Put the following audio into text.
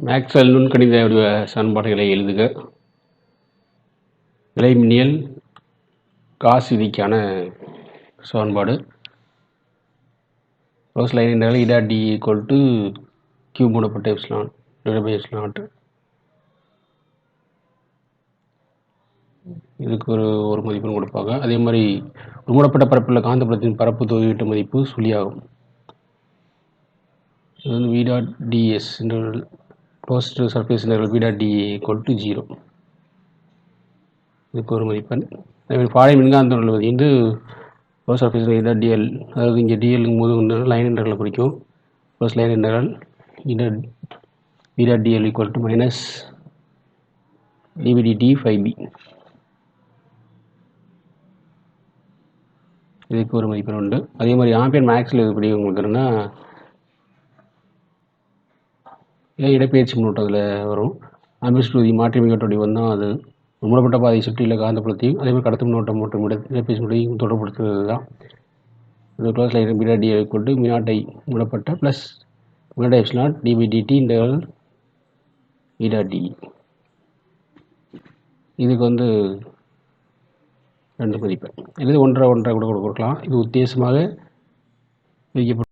Maxwell நுண்கணித வடிவ சமன்பாடுகளை எழுதுக. நிலைமின்னியல் காஸ் விதிக்கான சமன்பாடு. Close line integral E dot d equal to q மூடப்பட்ட epsilon divide by epsilon naught. இதுக்கு ஒரு மதிப்புன்னு கொடுப்பாங்க. அதே மாதிரி மூடப்பட்ட பரப்புள்ள காந்தப்புலத்தின் பரப்பு தொகையீட்டு மதிப்பு சுழியாகும். இது வந்து V dot DS integral closed surface integral we dot D equal to 0. இதுக்கு ஒரு மதிப்பெண். அதே மாதிரி பாடை மின்காந்த உள்ளது வந்து க்ளோஸ் சர்ஃபேஸ் இன்டெக்ரல் டிஎல், அதாவது இங்கே டிஎல்ங்கும் போது லைன் இன்டெக்ரலை குறிக்கும். Close line integral we dot d l equal to minus d v d t 5b. இதுக்கு ஒரு மதிப்பெண் உண்டு. அதே மாதிரி ஆம்பியர் மேக்ஸில் எப்படி உங்களுக்கு என்னன்னா இடப்பெயர்ச்சி மின்னோட்டத்தில் வரும். ஆம்பியர் விதி மாற்றி மின்னோட்ட வந்தால் அது மூடப்பட்ட பாதையை சுற்றியுள்ள காந்தப்புலத்தையும் அதே மாதிரி கடத்தும் மின்னோட்டம் மற்றும் இடப்பெயர்ச்சி மின்னோட்டையும் தொடர்புபடுத்துவது தான். இது close line B dot D equal to மினாட்டை மூடப்பட்ட ப்ளஸ் மினாட்டை epsilon d p d t integral we dot d. இதுக்கு வந்து 2 மதிப்பெண். இது ஒன்றரை கூட கொடுக்கலாம். இது உத்தேசமாக விதிக்கப்படும்.